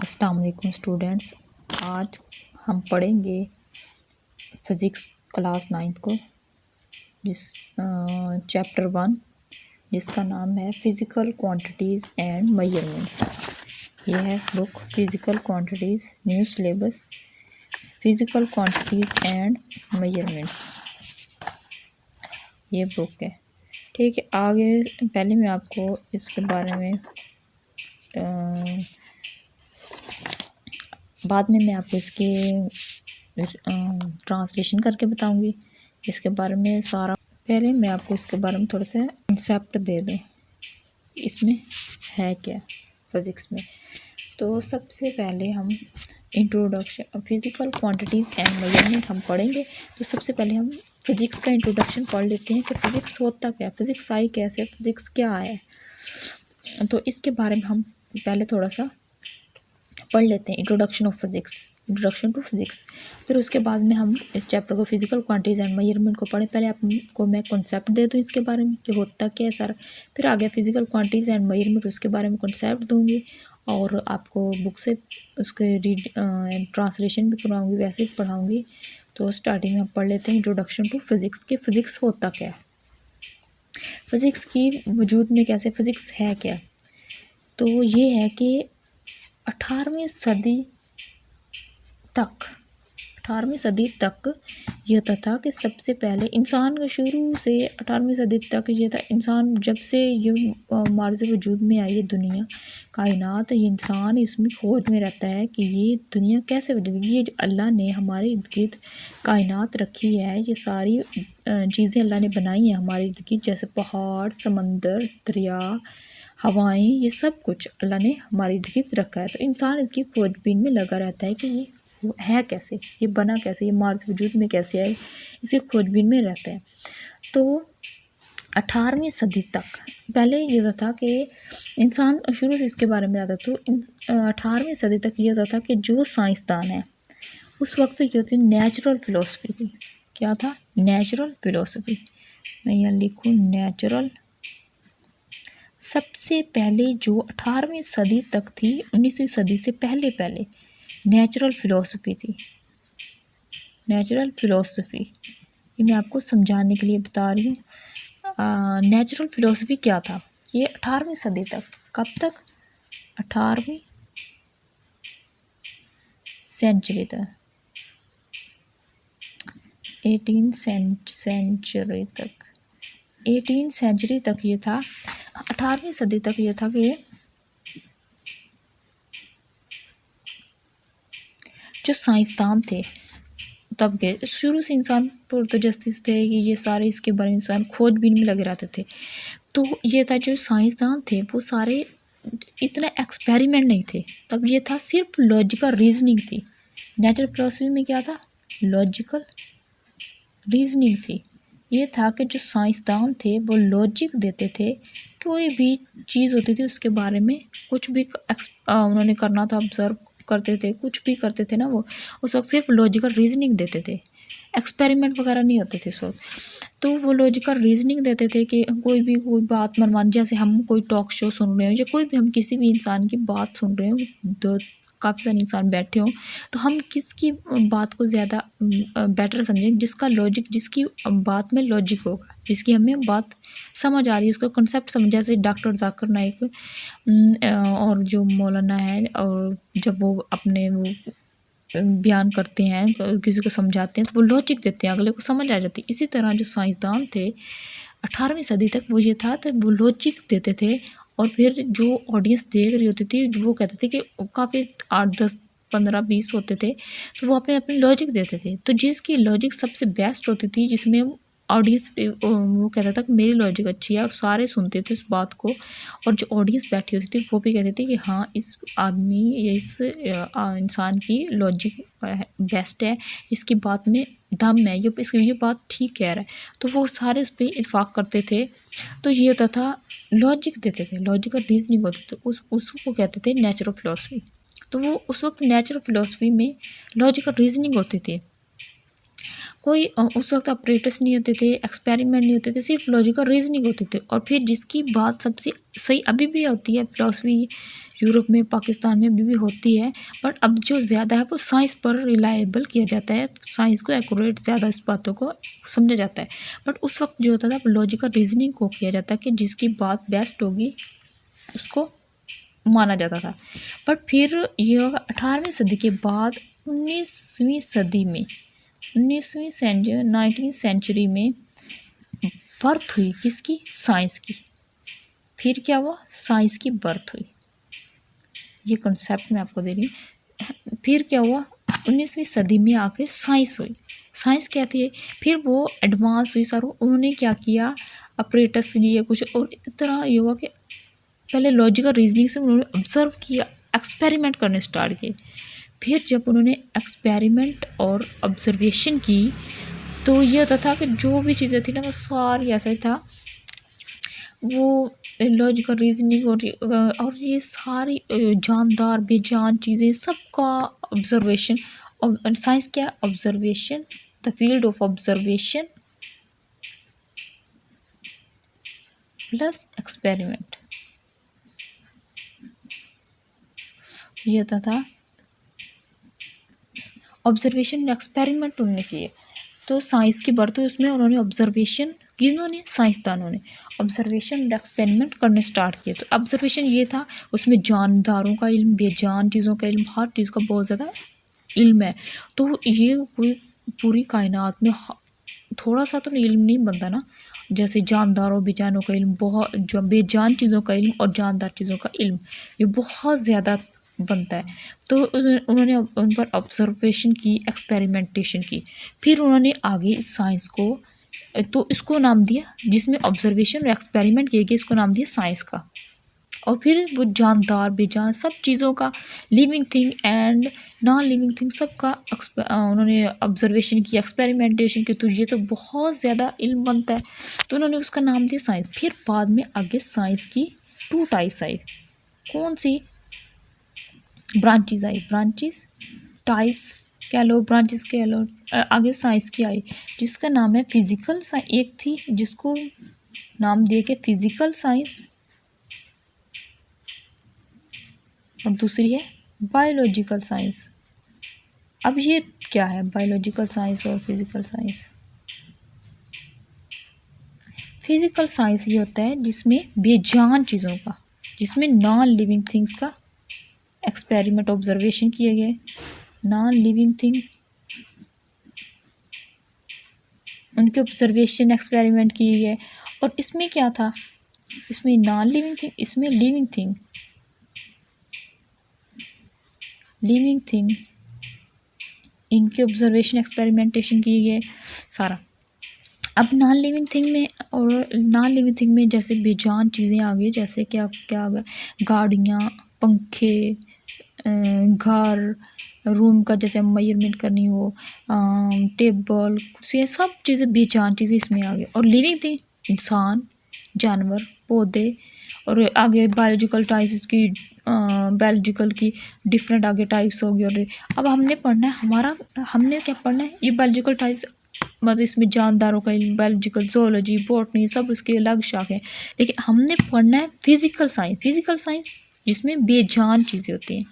अस्सलाम वालेकुम स्टूडेंट्स। आज हम पढ़ेंगे फ़िज़िक्स क्लास 9 को, जिस चैप्टर 1 जिसका नाम है फ़िज़िकल क्वांटिटीज़ एंड मेजरमेंट्स। ये है book physical quantities, new syllabus, physical quantities and measurements, ये बुक है। ठीक है, आगे पहले मैं आपको इसके बारे में बाद में मैं आपको इसके ट्रांसलेशन करके बताऊंगी इसके बारे में सारा। पहले मैं आपको इसके बारे में थोड़ा सा कंसेप्ट दे दूँ, इसमें है क्या फ़िज़िक्स में। तो सबसे पहले हम introduction physical quantities and measurement हम पढ़ेंगे। तो सबसे पहले हम फ़िज़िक्स का इंट्रोडक्शन पढ़ लेते हैं कि फ़िज़िक्स होता क्या है, फ़िज़िक्स आई कैसे, फ़िज़िक्स क्या है। तो इसके बारे में हम पहले थोड़ा सा पढ़ लेते हैं, introduction of physics, introduction to physics. फिर उसके बाद में हम इस चैप्टर को फ़िज़िकल क्वांटिटीज़ एंड मेजरमेंट को पढ़ें। पहले आपको मैं कॉन्सेप्ट दे दूँ इसके बारे में कि होता क्या है सारा, फिर आगे फ़िज़िकल क्वांटिटीज़ एंड मेजरमेंट उसके बारे में कॉन्सेप्ट दूँगी और आपको बुक से उसके ट्रांसलेशन भी करवाऊँगी, वैसे भी पढ़ाऊँगी। तो स्टार्टिंग में हम पढ़ लेते हैं इंट्रोडक्शन टू फिज़िक्स कि फ़िज़िक्स होता क्या है, फ़िज़िक्स की वजूद में कैसे, फ़िज़िक्स है क्या। तो ये है कि 18वीं सदी तक यह था कि सबसे पहले इंसान का शुरू से 18वीं सदी तक ये था, इंसान जब से ये मार्ज़ वजूद में आई है दुनिया कायनात, ये इंसान इसमें खोज में रहता है कि ये दुनिया कैसे वजूद, ये जो अल्लाह ने हमारे इर्द गिर्द कायनात रखी है, ये सारी चीज़ें अल्लाह ने बनाई हैं हमारे इर्द गिर्द, जैसे पहाड़, समंदर, दरिया, हवाएं, ये सब कुछ अल्लाह ने हमारे इर्द गिर्द रखा है। तो इंसान इसकी खोजबीन में लगा रहता है कि ये है कैसे, ये बना कैसे, ये मार्स वजूद में कैसे आए, इसकी खोजबीन में रहता है। तो 18वीं सदी तक पहले ये था कि इंसान शुरू से इसके बारे में रहता। तो 18वीं सदी तक ये था कि जो साइंसदान है उस वक्त ये थी नेचुरल फ़िलोसफी थी। क्या था? Natural philosophy. मैं यहाँ लिखूँ नेचुरल। सबसे पहले जो 18वीं सदी तक थी, 19वीं सदी से पहले नेचुरल फ़िलोसफी थी। नेचुरल फ़िलोसफी ये मैं आपको समझाने के लिए बता रही हूँ। नेचुरल फ़िलोसफी क्या था, ये 18वीं सदी तक, कब तक? 18वीं सेंचुरी तक, 18 सेंचुरी तक ये था। 18वीं सदी तक ये था कि जो साइंसदान थे तब के शुरू से इंसान पुरतजस्सी थे कि ये सारे इसके बारे में इंसान खोजबीन में लगे रहते थे। तो ये था जो साइंसदान थे वो सारे इतना एक्सपेरिमेंट नहीं थे, तब ये था सिर्फ लॉजिकल रीजनिंग थी। नेचुरल फिलोसफी में क्या था? लॉजिकल रीजनिंग थी। ये था कि जो साइंसदान थे वो लॉजिक देते थे, कोई भी चीज़ होती थी उसके बारे में कुछ भी उन्होंने करना था, ऑब्जर्व करते थे, कुछ भी करते थे ना, वो उस वक्त सिर्फ लॉजिकल रीजनिंग देते थे, एक्सपेरिमेंट वगैरह नहीं होते थे उस वक्त। तो वो लॉजिकल रीजनिंग देते थे कि कोई बात मनवानी, जैसे हम कोई टॉक शो सुन रहे हो या कोई भी हम किसी भी इंसान की बात सुन रहे हो, दो काफ़ी सारे इंसान बैठे हों, तो हम किसकी बात को ज़्यादा बेटर समझें, जिसका लॉजिक, जिसकी बात में लॉजिक होगा, जिसकी हमें बात समझ आ रही है, उसका कॉन्सेप्ट समझ, जैसे डॉक्टर जाकिर नाइक और जो मौलाना है, और जब वो अपने वो बयान करते हैं, किसी को समझाते हैं, तो वो लॉजिक देते हैं, अगले को समझ आ जाती है। इसी तरह जो साइंसदान थे 18वीं सदी तक वो ये था, तो वो लॉजिक देते थे, और फिर जो ऑडियंस देख रही होती थी वो कहते थे कि काफ़ी 8, 10, 15, 20 होते थे, तो वो अपने अपने लॉजिक देते थे। तो जिसकी लॉजिक सबसे बेस्ट होती थी, जिसमें ऑडियंस पे वो कहता था कि मेरी लॉजिक अच्छी है, और सारे सुनते थे उस बात को, और जो ऑडियंस बैठी होती थी वो भी कहती थी कि हाँ, इस आदमी या इस इंसान की लॉजिक बेस्ट है, इसकी बात में दम है, ये बात ठीक कह रहा है। तो वो सारे उस पर इत्फाक़ करते थे। तो ये होता था, लॉजिक देते थे, लॉजिकल रीजनिंग होती थी, उसको कहते थे नेचुरल फ़िलोसफी। तो वो उस वक्त नेचुरल फ़िलोसफी में लॉजिकल रीजनिंग होती थी। कोई उस वक्त ऑपरेटर्स नहीं होते थे, एक्सपेरिमेंट नहीं होते थे, सिर्फ लॉजिकल रीजनिंग होती थी। और फिर जिसकी बात सबसे सही अभी भी होती है, फिलॉसफी यूरोप में, पाकिस्तान में अभी भी होती है, बट अब जो ज़्यादा है वो साइंस पर रिलायबल किया जाता है, साइंस को एक्यूरेट ज़्यादा इस बातों को समझा जाता है। बट उस वक्त जो होता था लॉजिकल रीजनिंग को किया जाता है कि जिसकी बात बेस्ट होगी उसको माना जाता था। बट फिर ये 18वीं सदी के बाद 19वीं सदी में 19वीं सेंचुरी में बर्थ हुई किसकी? साइंस की। फिर क्या हुआ? साइंस की बर्थ हुई। ये कॉन्सेप्ट मैं आपको दे रही हूँ। फिर क्या हुआ? 19वीं सदी में आकर साइंस हुई। साइंस क्या थी? फिर वो एडवांस हुई सारों। उन्होंने क्या किया? अपरेटस लिए कुछ, और इस तरह ये हुआ कि पहले लॉजिकल रीजनिंग से उन्होंने ऑब्जर्व किया, एक्सपेरिमेंट करने स्टार्ट किए। फिर जब उन्होंने एक्सपेरिमेंट और ऑब्जर्वेशन की तो ये होता था कि जो भी चीज़ें थी ना वो सारी ऐसा ही था, वो लॉजिकल रीजनिंग और ये सारी जानदार बेजान चीज़ें सबका ऑब्जर्वेशन। और साइंस क्या? Observation, the field of observation plus experiment, ये होता था। ऑब्जर्वेशन एक्सपेरिमेंट उन्होंने किए तो साइंस की बढ़ती उसमें उन्होंने ऑब्जर्वेशन, किन्होंने? साइंसदानों ने ऑब्जर्वेशन और एक्सपेरिमेंट करने स्टार्ट किए। तो ऑब्जर्वेशन ये था, उसमें जानदारों का इल्म, बेजान चीज़ों का इल्म, हर चीज़ का बहुत ज़्यादा इल्म है। तो ये पूरी कायनात में थोड़ा सा तो इल्म नहीं बनता ना, जैसे जानदारों बेजानों का इल्म, बहुत जो बेजान चीज़ों का इल्म और जानदार चीज़ों का इल्म, ये बहुत ज़्यादा बनता है। तो उन्होंने उन पर ऑब्जर्वेशन की, एक्सपेरिमेंटेशन की। फिर उन्होंने आगे इस साइंस को, तो इसको नाम दिया, जिसमें ऑब्जर्वेशन और एक्सपेरिमेंट किए गए, इसको नाम दिया साइंस का। और फिर वो जानदार बेजान सब चीज़ों का, living thing and non living thing, सबका उन्होंने ऑब्जर्वेशन की, एक्सपेरिमेंटेशन की। तो ये तो बहुत ज़्यादा इल्म बनता है, तो उन्होंने उसका नाम दिया साइंस। फिर बाद में आगे साइंस की 2 टाइप्स आई। कौन सी? ब्रांचेस आई, ब्रांचेस, टाइप्स कह लो, ब्रांचेस कह लो। आगे साइंस की आई जिसका नाम है फिजिकल साइंस। एक थी जिसको नाम दिया कि फिजिकल साइंस, और दूसरी है बायोलॉजिकल साइंस। अब ये क्या है बायोलॉजिकल साइंस और फिजिकल साइंस? फिजिकल साइंस ये होता है जिसमें बेजान चीज़ों का, जिसमें नॉन लिविंग थिंग्स का एक्सपेरिमेंट, ऑब्जर्वेशन किए गए। नॉन लिविंग थिंग, उनके ऑब्जर्वेशन, एक्सपेरिमेंट किए गए। और इसमें क्या था? इसमें नॉन लिविंग थिंग, इसमें लिविंग थिंग, लिविंग थिंग, इनके ऑब्जर्वेशन, एक्सपेरिमेंटेशन किए गए सारा। अब नॉन लिविंग थिंग में, और नॉन लिविंग थिंग में जैसे बेजान चीज़ें आ गई, जैसे क्या क्या आ गया? गाड़ियाँ, पंखे, घर, रूम का जैसे मेजरमेंट करनी हो, टेबल, कुर्सी, सब चीज़ें बेजान चीज़ें इसमें आ गई। और लिविंग थिंग इंसान, जानवर, पौधे, और आगे बायोलॉजिकल टाइप्स की, बायोलॉजिकल की डिफरेंट आगे टाइप्स होगी। और अब हमने पढ़ना है, हमारा हमने क्या पढ़ना है? ये बायोलॉजिकल टाइप्स, मतलब इसमें जानदारों का बायोलॉजिकल, जोलॉजी, बॉटनी, सब उसके अलग शाख है। लेकिन हमने पढ़ना है फिजिकल साइंस। फिजिकल साइंस जिसमें बेजान चीज़ें होती हैं,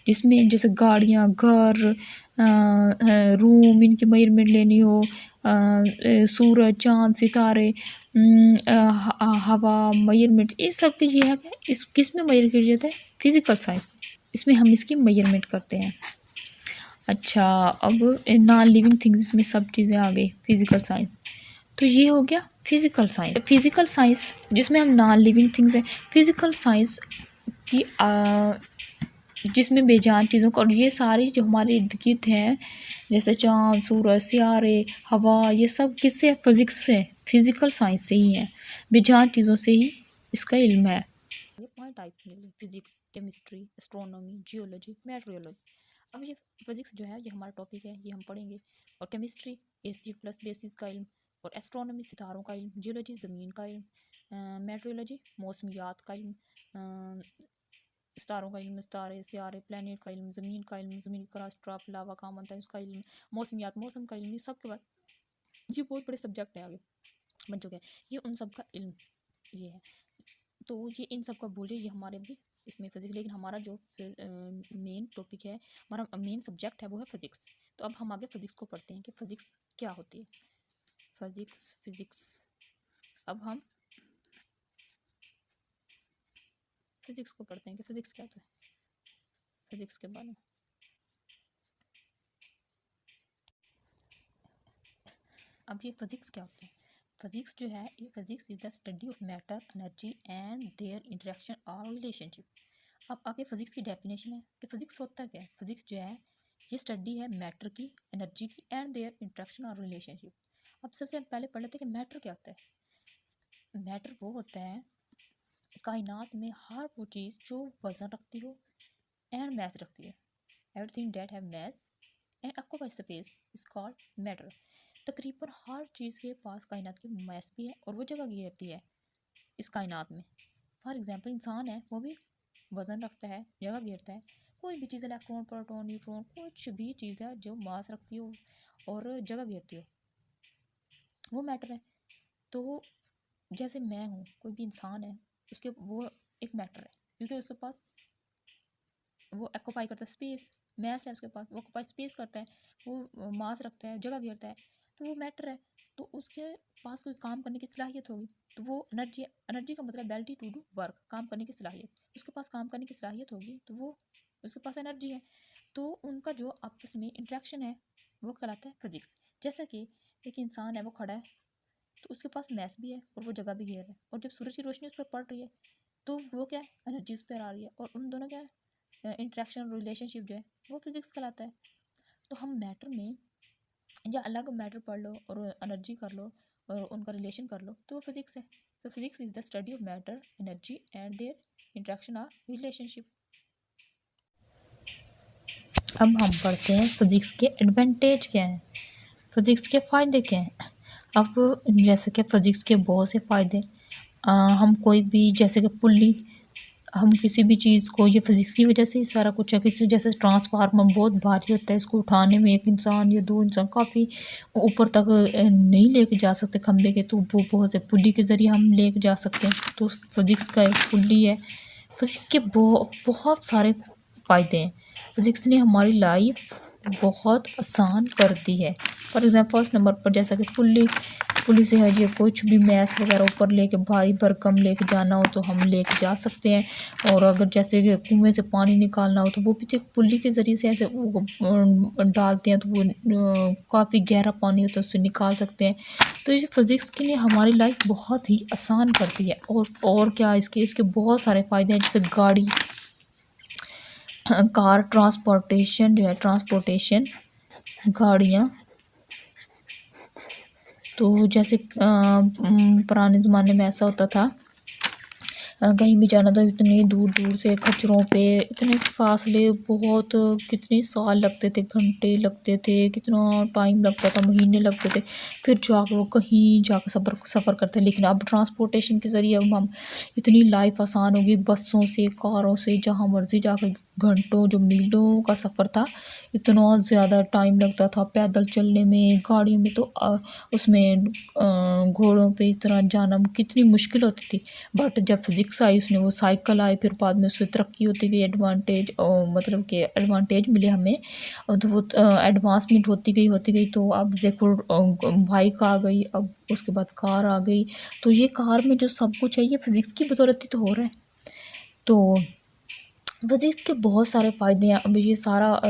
जिसमें जैसे गाड़ियाँ, घर, रूम, इनकी मेजरमेंट लेनी हो, सूरज, चाँद, सितारे, हवा, मेजरमेंट, इस सब की ये है कि इस किस में मेजर किया जाता है? Physical science. इसमें हम इसकी मेजरमेंट करते हैं। अच्छा, अब नॉन लिविंग थिंग्स में सब चीज़ें आ गई फिजिकल साइंस। तो ये हो गया फिजिकल साइंस। फिजिकल साइंस जिसमें हम नॉन लिविंग थिंग्स हैं, फिजिकल साइंस की जिसमें बेजान चीज़ों का, और ये सारी जो हमारे इर्द गिर्द हैं, जैसे चाँद, सूरज, सियारे, हवा, ये सब किससे? फिजिक्स से, फिजिकल साइंस से ही है, बेजान चीज़ों से ही इसका इल्म है। ये 5 टाइप की है, physics, chemistry, astronomy, geology, metrology. अब ये फिजिक्स जो है ये हमारा टॉपिक है, ये हम पढ़ेंगे। और केमिस्ट्री एसिड प्लस बेसिस का इल्म, और एस्ट्रोनॉमी सितारों का इल्म, जियोलॉजी ज़मीन का इल्म, मेट्रोलॉजी मौसमियात का इल्म, सितारों का इल्म, सितारे, सियारे, प्लैनेट का इल्म, ज़मीन का इल्म, ज़मीन का क्रस्ट, ड्रॉप, लावा कहाँ बनता है उसका इल्म, मौसमियात, मौसम का इल्म, ये सब के बाद ये बहुत बड़े सब्जेक्ट है आगे बन चुके हैं, ये उन सब का इल्म ये है। तो ये इन सब का बोल रही, ये हमारे भी इसमें फिजिक्स, लेकिन हमारा जो मेन टॉपिक है, हमारा मेन सब्जेक्ट है वो है फिजिक्स। तो अब हम आगे फिजिक्स को पढ़ते हैं कि फिजिक्स क्या होती है। फिजिक्स अब हम फिजिक्स को पढ़ते हैं कि फिजिक्स क्या होता है, फिजिक्स के बारे में। अब ये फिजिक्स क्या होता है, फिजिक्स जो है, ये physics is the study of matter, energy and there interaction और रिलेशनशिप। अब आगे फिजिक्स की डेफिनेशन है कि फिजिक्स होता क्या है। फिजिक्स जो है ये स्टडी है मैटर की, एनर्जी की एंड देयर इंटरेक्शन और रिलेशनशिप। अब सबसे हम पहले पढ़ लेते हैं कि मैटर क्या होता है। मैटर वो होता है कायनात में हर वो चीज़ जो वजन रखती हो एंड मैस रखती है। Everything that have mass and occupies space is called matter. तकरीबन हर चीज़ के पास कायनात की मैस भी है और वो जगह घेरती है इस कायनात में। फॉर एग्जांपल इंसान है, वो भी वज़न रखता है, जगह घेरता है। कोई भी चीज़, इलेक्ट्रॉन, प्रोटॉन, न्यूट्रॉन, कुछ भी चीज़ है जो मास रखती हो और जगह घेरती हो, वो मैटर है। तो जैसे मैं हूँ, कोई भी इंसान है, उसके वो एक मैटर है क्योंकि उसके पास वो ऑक्यूपाई करता है स्पेस, मैस है उसके पास, वो ऑक्यूपाई स्पेस करता है, वो मास रखता है, जगह घेरता है, तो वो मैटर है। तो उसके पास कोई काम करने की सलाहियत होगी तो वो एनर्जी, एनर्जी का मतलब एबिलिटी टू डू वर्क, काम करने की सलाहियत। उसके पास काम करने की सलाहियत होगी तो वो उसके पास एनर्जी है। तो उनका जो आपस में इंट्रैक्शन है वो कहलाता है फिजिक्स। जैसा कि एक इंसान है, वो खड़ा है तो उसके पास मैस भी है और वो जगह भी घेर है, और जब सूरज की रोशनी उस पर पड़ रही है तो वो क्या है, एनर्जी उस पर आ रही है, और उन दोनों क्या है, इंट्रैक्शन रिलेशनशिप जो है वो फिजिक्स कहलाता है। तो हम मैटर में या अलग मैटर पढ़ लो और एनर्जी कर लो और उनका रिलेशन कर लो तो वो फिजिक्स है। तो physics is the study of matter, energy and their interaction or relationship. अब हम पढ़ते हैं फिजिक्स के एडवांटेज क्या हैं, फिजिक्स के फ़ायदे क्या हैं। अब जैसे कि फिजिक्स के बहुत से फ़ायदे, हम कोई भी जैसे कि पुल्ली, हम किसी भी चीज़ को, ये फिजिक्स की वजह से ही सारा कुछ है, क्योंकि जैसे ट्रांसफार्मर बहुत भारी होता है, इसको उठाने में एक इंसान या दो इंसान काफ़ी ऊपर तक नहीं लेके जा सकते खंबे के, तो वो बहुत से पुल्ली के ज़रिए हम लेके जा सकते हैं। तो फिजिक्स का एक पुल्ली है। फिजिक्स के बहुत सारे फ़ायदे हैं। फिजिक्स ने हमारी लाइफ बहुत आसान कर दी है। फॉर एग्जाम्पल फर्स्ट नंबर पर जैसा कि पुल्ली, पुल्ली से है ये कुछ भी मैस वगैरह ऊपर लेके, भारी भरकम लेके जाना हो तो हम लेके जा सकते हैं। और अगर जैसे कि कुएं से पानी निकालना हो तो वो भी एक पुल्ली के ज़रिए से ऐसे वो डालते हैं तो वो काफ़ी गहरा पानी होता है, उससे निकाल सकते हैं। तो ये फिज़िक्स के लिए हमारी लाइफ बहुत ही आसान करती है। और क्या, इसके इसके बहुत सारे फ़ायदे हैं, जैसे गाड़ी, कार, ट्रांसपोर्टेशन जो है, ट्रांसपोर्टेशन, गाड़ियाँ। तो जैसे पुराने ज़माने में ऐसा होता था, कहीं भी जाना तो इतनी दूर दूर से खच्चरों पे, इतने फासले, बहुत कितने साल लगते थे, घंटे लगते थे, कितना टाइम लगता था, महीने लगते थे, फिर जाकर वो कहीं जाकर सफ़र करते। लेकिन अब ट्रांसपोर्टेशन के ज़रिए अब हम इतनी लाइफ आसान होगी, बसों से, कारों से, जहाँ मर्ज़ी जाकर घंटों, जो मीलों का सफ़र था, इतना ज़्यादा टाइम लगता था पैदल चलने में, गाड़ियों में तो उसमें घोड़ों पे इस तरह जाना कितनी मुश्किल होती थी। बट जब फिज़िक्स आई, उसने वो साइकिल आई, फिर बाद में उसमें तरक्की होती गई, एडवांटेज, मतलब कि एडवांटेज मिले हमें, और तो वो एडवांसमेंट होती गई। तो अब देखो बाइक आ गई, अब उसके बाद कार आ गई। तो ये कार में जो सब कुछ है ये फिज़िक्स की बदौलत ही तो हो रहा है। तो फिज़िक्स के बहुत सारे फ़ायदे हैं। अब ये सारा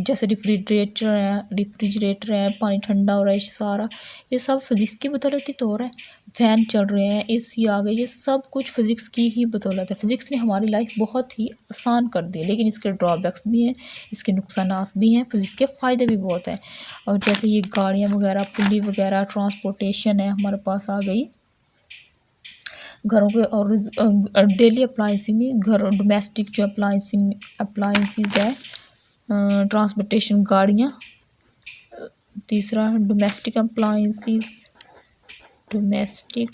जैसे रेफ्रिजरेटर है, पानी ठंडा हो रहा है, सारा ये सब फिज़िक्स की बदौलत ही तो हो रहा है। फ़ैन चल रहे हैं, एसी आ गई, ये सब कुछ फिज़िक्स की ही बदौलत है। फिज़िक्स ने हमारी लाइफ बहुत ही आसान कर दी है, लेकिन इसके ड्रॉबैक्स भी हैं, इसके नुकसानात भी हैं, फिज़िक्स के फ़ायदे भी बहुत हैं। और जैसे ये गाड़ियाँ वगैरह, पुली वगैरह, ट्रांसपोर्टेशन है हमारे पास आ गई, घरों के और डेली अप्लाइंस में, घर डोमेस्टिक जो अप्लाइंसिस है, ट्रांसपोर्टेशन गाड़ियाँ। तीसरा डोमेस्टिक अप्लाइंसिस, डोमेस्टिक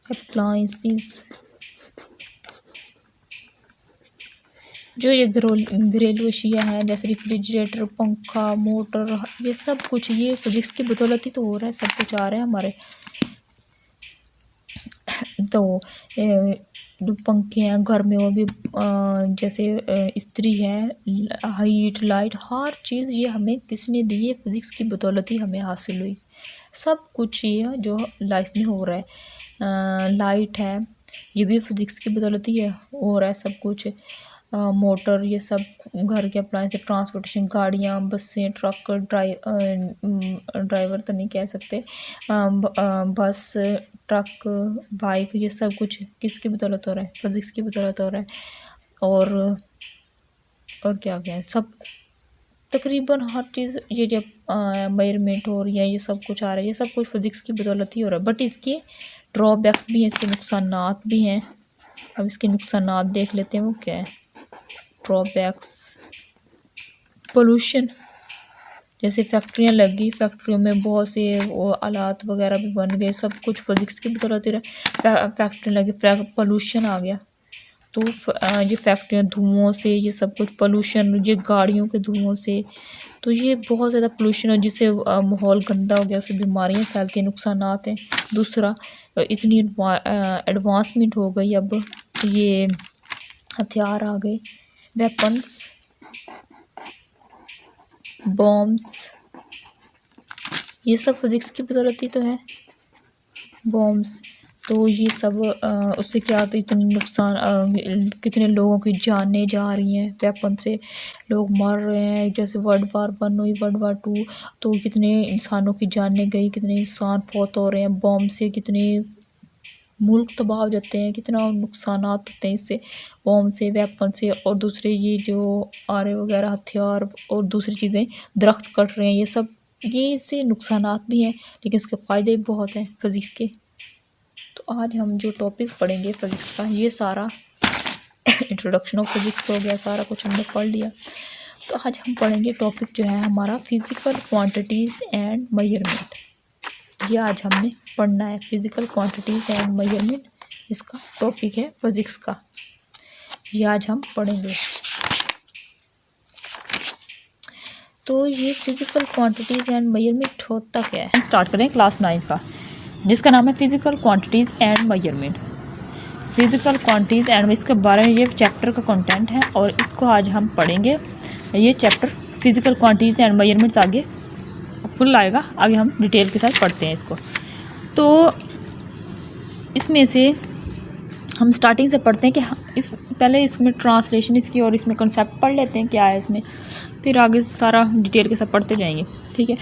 अप्लाइंसिस। जो ये घरेलू अशिया हैं जैसे रेफ्रिजरेटर, पंखा, मोटर, ये सब कुछ ये फिजिक्स की बदौलत ही तो हो रहा है, सब कुछ आ रहा है हमारे। तो जो पंखे हैं घर में, और भी जैसे इस्त्री है, हीट लाइट, हर चीज़ ये हमें किसने दी है? फिज़िक्स की बदौलत ही हमें हासिल हुई। सब कुछ ये जो लाइफ में हो रहा है, लाइट है, ये भी फिज़िक्स की बदौलत ही है हो रहा है सब कुछ। मोटर, ये सब घर के अप्लायंस, ट्रांसपोर्टेशन, गाड़ियाँ, बसें, ट्रक, ड्राइवर तो नहीं कह सकते, बस, ट्रक, बाइक, ये सब कुछ किसकी बदौलत हो रहा है? फिज़िक्स की बदौलत हो रहा है। और क्या क्या है, सब तकरीबन हर चीज़ ये जब मेजरमेंट हो रही है, ये सब कुछ आ रहा है, ये सब कुछ फिज़िक्स की बदौलत ही हो रहा है। बट इसके ड्रॉबैक्स भी हैं, इसके नुकसानात भी हैं। अब इसके नुकसानात देख लेते हैं वो क्या है। ड्रॉबैक्स, पोल्यूशन, जैसे फैक्ट्रियाँ लगी, फैक्ट्रियों में बहुत से वो आलात वगैरह भी बन गए, सब कुछ फिज़िक्स की बदौलत ही रहा। फैक्ट्री लगी, पोल्यूशन आ गया, तो ये फैक्ट्रियाँ धुओं से, ये सब कुछ पोल्यूशन, ये गाड़ियों के धुओं से, तो ये बहुत ज़्यादा पोल्यूशन है, जिससे माहौल गंदा हो गया, उससे बीमारियाँ फैलती हैं, नुकसानात हैं। दूसरा, इतनी एडवांसमेंट हो गई, अब ये हथियार आ गए, वेपन्स, बॉम्ब्स, ये सब फिज़िक्स की बदौलत ही तो है। बॉम्ब्स, तो ये सब उससे क्या होता है, इतने नुकसान, कितने लोगों की जानें जा रही हैं वेपन से, लोग मर रहे हैं। जैसे World War I हुई, World War II, तो कितने इंसानों की जानें गई, कितने इंसान फौत हो रहे हैं बॉम्ब से, कितने मुल्क तबाह हो जाते हैं, कितना नुकसान होते हैं इससे, बॉम्ब से, वेपन से। और दूसरे ये जो आरे वगैरह हथियार और दूसरी चीज़ें, दरख्त कट रहे हैं, ये सब, ये इससे नुकसानात भी हैं, लेकिन इसके फ़ायदे भी बहुत हैं फिज़िक्स के। तो आज हम जो टॉपिक पढ़ेंगे फिज़िक्स का, ये सारा इंट्रोडक्शन ऑफ फिज़िक्स हो गया, सारा कुछ हमने पढ़ लिया। तो आज हम पढ़ेंगे टॉपिक जो है हमारा फिज़िकल क्वांटिटीज़ एंड मेजरमेंट। ये आज हमने पढ़ना है, फिज़िकल क्वांटिटीज़ एंड मेजरमेंट, इसका टॉपिक है फिज़िक्स का, ये आज हम पढ़ेंगे। तो ये फिज़िकल क्वांटिटीज़ एंड मेजरमेंट होता क्या है? स्टार्ट करें क्लास 9 का, जिसका नाम है physical quantities and measurement. Physical quantities and, इसके बारे में ये चैप्टर का कंटेंट है और इसको आज हम पढ़ेंगे। ये chapter physical quantities and measurements आगे फुल आएगा, आगे हम डिटेल के साथ पढ़ते हैं इसको। तो इसमें से हम स्टार्टिंग से पढ़ते हैं कि पहले इसमें ट्रांसलेशन इसकी और इसमें कंसेप्ट पढ़ लेते हैं क्या है इसमें, फिर आगे सारा डिटेल के साथ पढ़ते जाएंगे, ठीक है।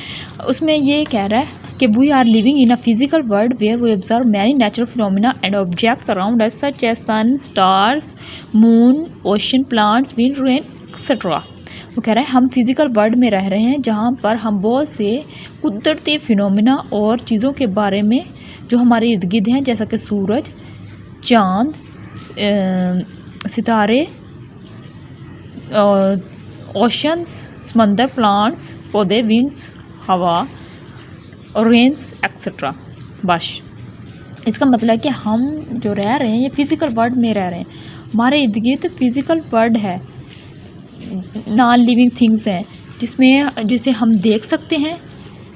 उसमें ये कह रहा है कि we are living in a physical world where we observe many natural phenomena and objects around us such as sun, stars, moon, ocean, plants, wind, rain etcetera. वो कह रहा है हम फिज़िकल वर्ल्ड में रह रहे हैं जहाँ पर हम बहुत से कुदरती फिनोमिना और चीज़ों के बारे में जो हमारे इर्द गिर्द हैं, जैसा कि सूरज, चाँद, सितारे, ओशंस, समंदर, प्लांट्स, पौधे, विंड्स, हवा और रेन्स एक्सेट्रा। बस इसका मतलब है कि हम जो रह रहे हैं ये फिज़िकल वर्ल्ड में रह रहे हैं, हमारे इर्द गिर्द फिज़िकल वर्ल्ड है, नॉन लिविंग थिंग्स हैं जिसे हम देख सकते हैं।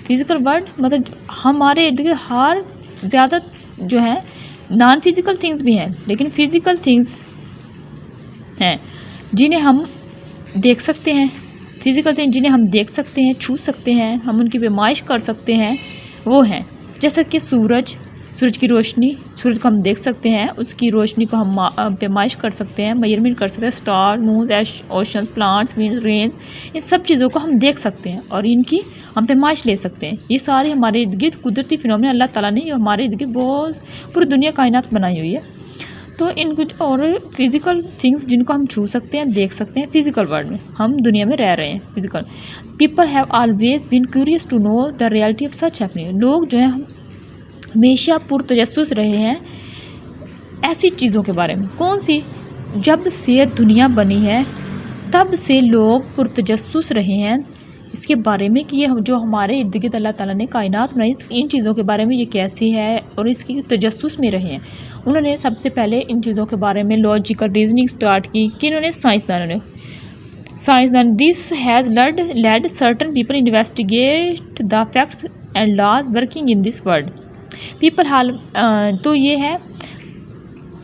फिज़िकल वर्ल्ड मतलब हमारे इर्द गिर्द हर ज़्यादा जो है नॉन फिज़िकल थिंग्स भी हैं, लेकिन फिज़िकल थिंग्स हैं जिन्हें हम देख सकते हैं। फिज़िकल थिंग जिन्हें हम देख सकते हैं, छू सकते हैं, हम उनकी पैमाइश कर सकते हैं, वो हैं जैसा कि सूरज की रोशनी, सूरज को हम देख सकते हैं, उसकी रोशनी को हम पैमाइश कर सकते हैं, मेजरमेंट कर सकते हैं। Star, moon, ocean, plants, wind, rain, इन सब चीज़ों को हम देख सकते हैं और इनकी हम पैमाइश ले सकते हैं। ये सारे हमारे इर्द गिर्द कुदरती फिनोमिना अल्लाह ताला ने हमारे इर्द गिर्द बहुत पूरी दुनिया कायनात बनाई हुई है। तो इन कुछ और फिज़िकल थिंग्स जिनको हम छू सकते हैं, देख सकते हैं, फिज़िकल वर्ल्ड में हम दुनिया में रह रहे हैं। Physical people have always been curious to know the reality of such happening. लोग जो हैं हमेशा पुरतजस्सुस रहे हैं ऐसी चीज़ों के बारे में। कौन सी? जब से दुनिया बनी है तब से लोग पुरतजस्सुस रहे हैं इसके बारे में कि ये जो हमारे इर्द गिर्द अल्लाह ताला ने कायनात बनाई, इन चीज़ों के बारे में ये कैसी है और इसकी तजस्सुस में रहे हैं। उन्होंने सबसे पहले इन चीज़ों के बारे में लॉजिकल रीजनिंग स्टार्ट की कि इन्होंने साइंसदान this has led certain people investigate the facts and laws working in this world people हाल। तो ये है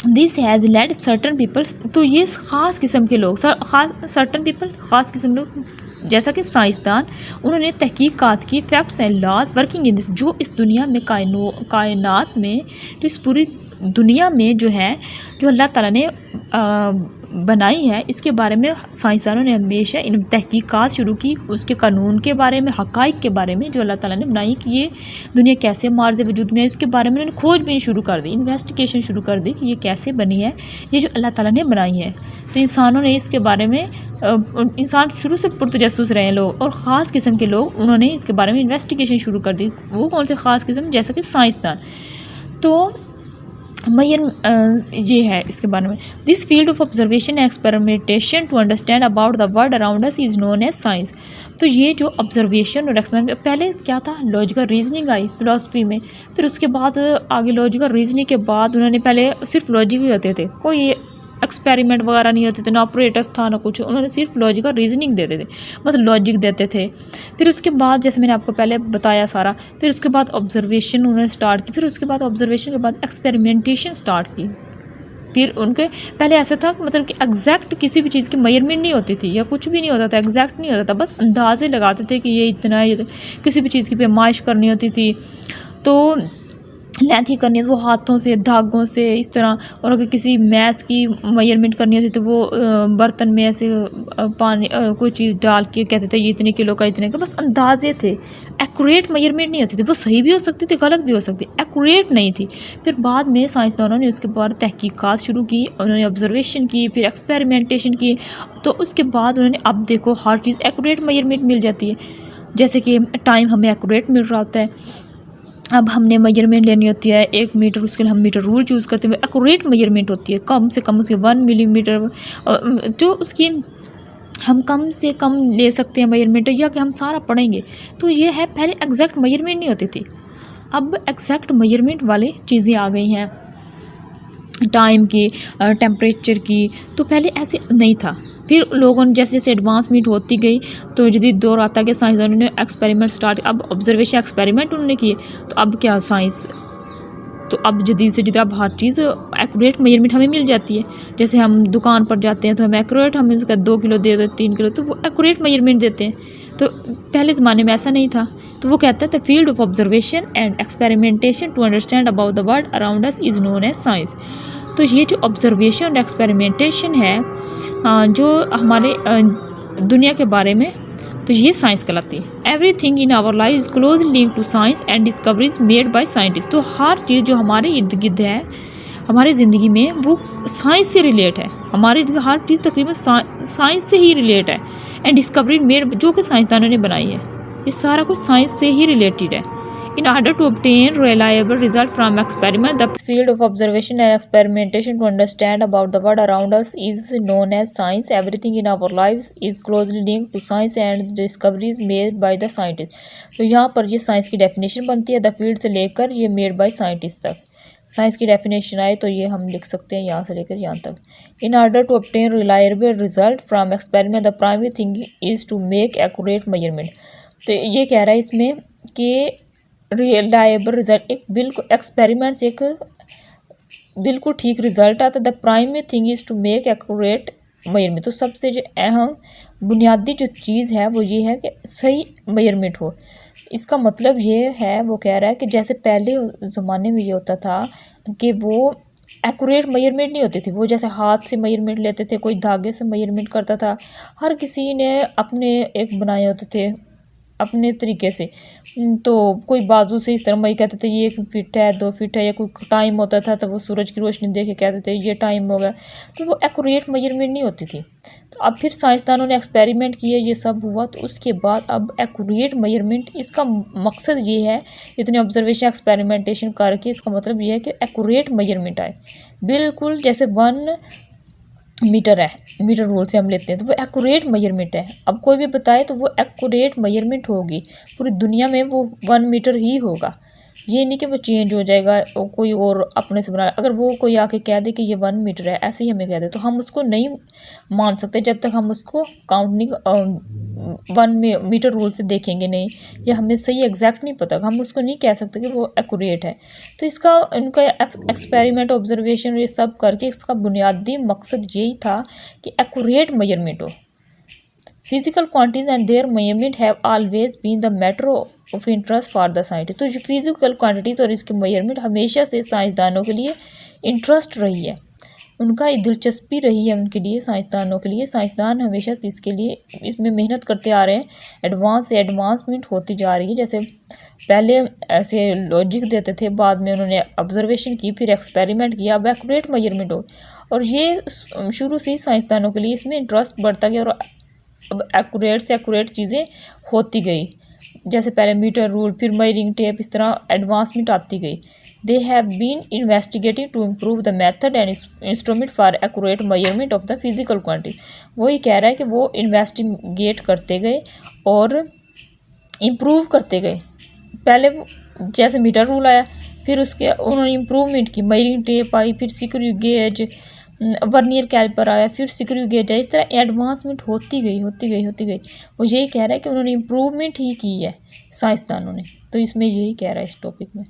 this has led certain people, तो ये ख़ास किस्म के लोग, सर्टन पीपल ख़ास किस्म लोग, जैसा कि साइंसदान, उन्होंने तहकीकात की facts and laws working in this, जो इस दुनिया में कायनात में, जो इस पूरी दुनिया में जो है, जो अल्लाह ताला ने बनाई है, इसके बारे में साइंसदानों ने हमेशा इन तहकीकात शुरू की, उसके कानून के बारे में, हक़ाइक़ के बारे में जो अल्लाह ताला ने बनाई कि ये दुनिया कैसे मार्ज़ वजूद में है, इसके बारे में उन्होंने खोजबीन शुरू कर दी, इन्वेस्टिगेशन शुरू कर दी कि ये कैसे बनी है, ये जो अल्लाह ताला ने बनाई है। तो इंसानों ने इसके बारे में, इंसान शुरू से पुरतजस्सुस रहे लोग और ख़ास किस्म के लोग, उन्होंने इसके बारे में इन्वेस्टिगेशन शुरू कर दी। वो कौन से ख़ास किस्म, जैसा कि साइंसदान। तो मयर ये है इसके बारे में, this field of observation experimentation to understand about the world around us is known as science. तो ये जो ऑब्जर्वेशन और एक्सपेरिमेंट, पहले क्या था, लॉजिकल रीजनिंग आई फिलॉसफी में, फिर उसके बाद आगे लॉजिकल रीजनिंग के बाद उन्होंने पहले सिर्फ लॉजिक ही होते थे, कोई एक्सपेरिमेंट वगैरह नहीं होते थे, ना ऑपरेटर्स था ना कुछ, उन्होंने सिर्फ लॉजिकल रीजनिंग देते थे, बस लॉजिक देते थे। फिर उसके बाद जैसे मैंने आपको पहले बताया सारा, फिर उसके बाद ऑब्जर्वेशन उन्होंने स्टार्ट की, फिर उसके बाद ऑब्जर्वेशन के बाद एक्सपेरिमेंटेशन स्टार्ट की। फिर उनके पहले ऐसा था मतलब कि एग्जैक्ट किसी भी चीज़ की मेजरमेंट नहीं होती थी या कुछ भी नहीं होता था, एग्जैक्ट नहीं होता था, बस अंदाजे लगाते थे कि ये इतना है, ये किसी भी चीज़ की पैमाइश करनी होती थी तो लेंथ ही करनी है तो वो हाथों से, धागों से इस तरह, और अगर किसी मैस की मेजरमेंट करनी होती तो वो बर्तन में ऐसे पानी कोई चीज़ डाल के कहते थे ये इतने किलो का, इतने का, बस अंदाजे थे, एक्यूरेट मेजरमेंट नहीं होती थी। वो सही भी हो सकती थी, गलत भी हो सकती, एक्यूरेट नहीं थी। फिर बाद में साइंसदानों ने उसके बाद तहकीकात शुरू की, उन्होंने ऑब्जर्वेशन की, फिर एक्सपेरिमेंटेशन की, तो उसके बाद उन्होंने, अब देखो हर चीज़ एक्यूरेट मेजरमेंट मिल जाती है, जैसे कि टाइम हमें एक्यूरेट मिल रहा होता है। अब हमने मेजरमेंट लेनी होती है 1 मीटर, उसके लिए हम मीटर रूल चूज़ करते हैं, एक्यूरेट मेजरमेंट होती है, कम से कम उसके 1 मिलीमीटर जो उसकी हम कम से कम ले सकते हैं मेजरमेंट, या कि हम सारा पढ़ेंगे। तो ये है, पहले एग्जैक्ट मेजरमेंट नहीं होती थी, अब एग्जैक्ट मेजरमेंट वाली चीज़ें आ गई हैं, टाइम की, टेम्परेचर की, तो पहले ऐसे नहीं था। फिर लोगों ने जैसे जैसे एडवांसमेंट होती गई तो जदीद दौर आता गया, साइंसदानों ने एक्सपेरिमेंट स्टार्ट, अब ऑब्जर्वेशन एक्सपेरिमेंट उन्होंने किए, तो अब क्या साइंस, तो अब जदीद से जदीद अब हर चीज़ एक्यूरेट मेजरमेंट हमें मिल जाती है। जैसे हम दुकान पर जाते हैं तो हमें एक्यूरेट, हमें उसका 2 किलो दे दो, 3 किलो, तो वो एक्यूरेट मेजरमेंट देते हैं। तो पहले ज़माने में ऐसा नहीं था। तो वो कहता है the field of observation and experimentation to understand about the world around us is known as science. तो ये जो ऑब्जर्वेशन और एक्सपेरिमेंटेशन है, जो हमारे दुनिया के बारे में, तो ये साइंस कहलाती है। Everything in our life is closely linked to science and discoveries made by scientist. तो हर चीज़ जो हमारे इर्द गिर्द है, हमारी ज़िंदगी में, वो साइंस से रिलेट है। हमारी हर चीज़ तकरीबन साइंस से ही रिलेट है। एंड डिस्कवरी मेड, जो कि साइंसदानों ने बनाई है, ये सारा कुछ साइंस से ही रिलेटेड है। In order to obtain reliable result from experiment, the field of observation and experimentation to understand about the world around us is known as science. Everything in our lives is closely linked to science and discoveries made by the scientists. तो यहाँ पर ये science की definition बनती है, the field से लेकर ये मेड बाय साइंटिस्ट तक। साइंस की डेफिनेशन आए तो ये हम लिख सकते हैं यहाँ से लेकर यहाँ तक। In order to obtain reliable result from experiment, the primary thing is to make accurate measurement. तो ये कह रहा है इसमें कि रिलायबल रिजल्ट, एक बिल्कुल एक्सपेरिमेंट से एक बिल्कुल ठीक रिजल्ट आता है। The primary thing is to make accurate measurement. तो सबसे जो अहम बुनियादी जो चीज़ है वो ये है कि सही मेजरमेंट हो। इसका मतलब ये है, वो कह रहा है कि जैसे पहले ज़माने में ये होता था कि वो एक्यूरेट मेजरमेंट नहीं होती थी, वो जैसे हाथ से मेजरमेंट लेते थे, कोई धागे से मेजरमेंट करता था, हर किसी ने अपने एक बनाए होते थे अपने तरीके से। तो कोई बाजू से इस तरह मई कहते थे ये 1 फीट है, 2 फीट है, या कोई टाइम होता था तो वो सूरज की रोशनी देख के कहते थे ये टाइम हो गया। तो वो एक्यूरेट मेजरमेंट नहीं होती थी। तो अब फिर साइंसदानों ने एक्सपेरिमेंट किए, ये सब हुआ, तो उसके बाद अब एक्यूरेट मेजरमेंट, इसका मकसद ये है, इतने ऑब्जर्वेशन एक्सपेरिमेंटेशन करके इसका मतलब ये है कि एक्यूरेट मेजरमेंट आए, बिल्कुल जैसे 1 मीटर है, मीटर रूल से हम लेते हैं, तो वो एक्यूरेट मेजरमेंट है। अब कोई भी बताए तो वो एक्यूरेट मेजरमेंट होगी, पूरी दुनिया में वो 1 मीटर ही होगा। ये नहीं कि वो चेंज हो जाएगा और कोई और अपने से बना। अगर वो कोई आके कह दे कि ये 1 मीटर है, ऐसे ही हमें कह दे, तो हम उसको नहीं मान सकते जब तक हम उसको काउंट नहीं 1 मीटर रूल से देखेंगे नहीं, या हमें सही एग्जैक्ट नहीं पता, हम उसको नहीं कह सकते कि वो एक्यूरेट है। तो इसका इनका एक्सपेरिमेंट ऑब्जर्वेशन ये सब करके इसका बुनियादी मकसद यही था कि एक्यूरेट मेजरमेंट हो। Physical quantities and their measurement have always been the matter of interest for the scientist. तो जो फिजिकल क्वांटिटीज़ और इसके मेजरमेंट हमेशा से साइंसदानों के लिए इंटरेस्ट रही है, उनका एक दिलचस्पी रही है उनके लिए, साइंसदानों के लिए। साइंसदान हमेशा से इसके लिए इसमें मेहनत करते आ रहे हैं। एडवांस से एडवांसमेंट होती जा रही है। जैसे पहले ऐसे लॉजिक देते थे, बाद में उन्होंने ऑब्जर्वेशन की, फिर एक्सपेरिमेंट किया, अब एक्यूरेट मेजरमेंट हो। और ये शुरू से ही साइंसदानों के लिए इसमें इंटरेस्ट बढ़ता गया और अब एक्यूरेट से एक्यूरेट चीज़ें होती गई। जैसे पहले मीटर रूल, फिर मेजरिंग टेप, इस तरह एडवांसमेंट आती गई। They have been investigating to improve the method and instrument for accurate measurement of the physical quantity. वही कह रहा है कि वो इन्वेस्टिगेट करते गए और इम्प्रूव करते गए। पहले जैसे मीटर रूल आया, फिर उसके उन्होंने इम्प्रूवमेंट की, मेजरिंग टेप आई, फिर स्क्रू गेज, वर्नियर कैलिपर आया, फिर स्क्रू गेज आया। इस तरह एडवांसमेंट होती गई होती गई होती गई। वो यही कह रहा है कि उन्होंने इम्प्रूवमेंट ही की है साइंसदानों ने। तो इसमें यही कह रहा है इस टॉपिक में।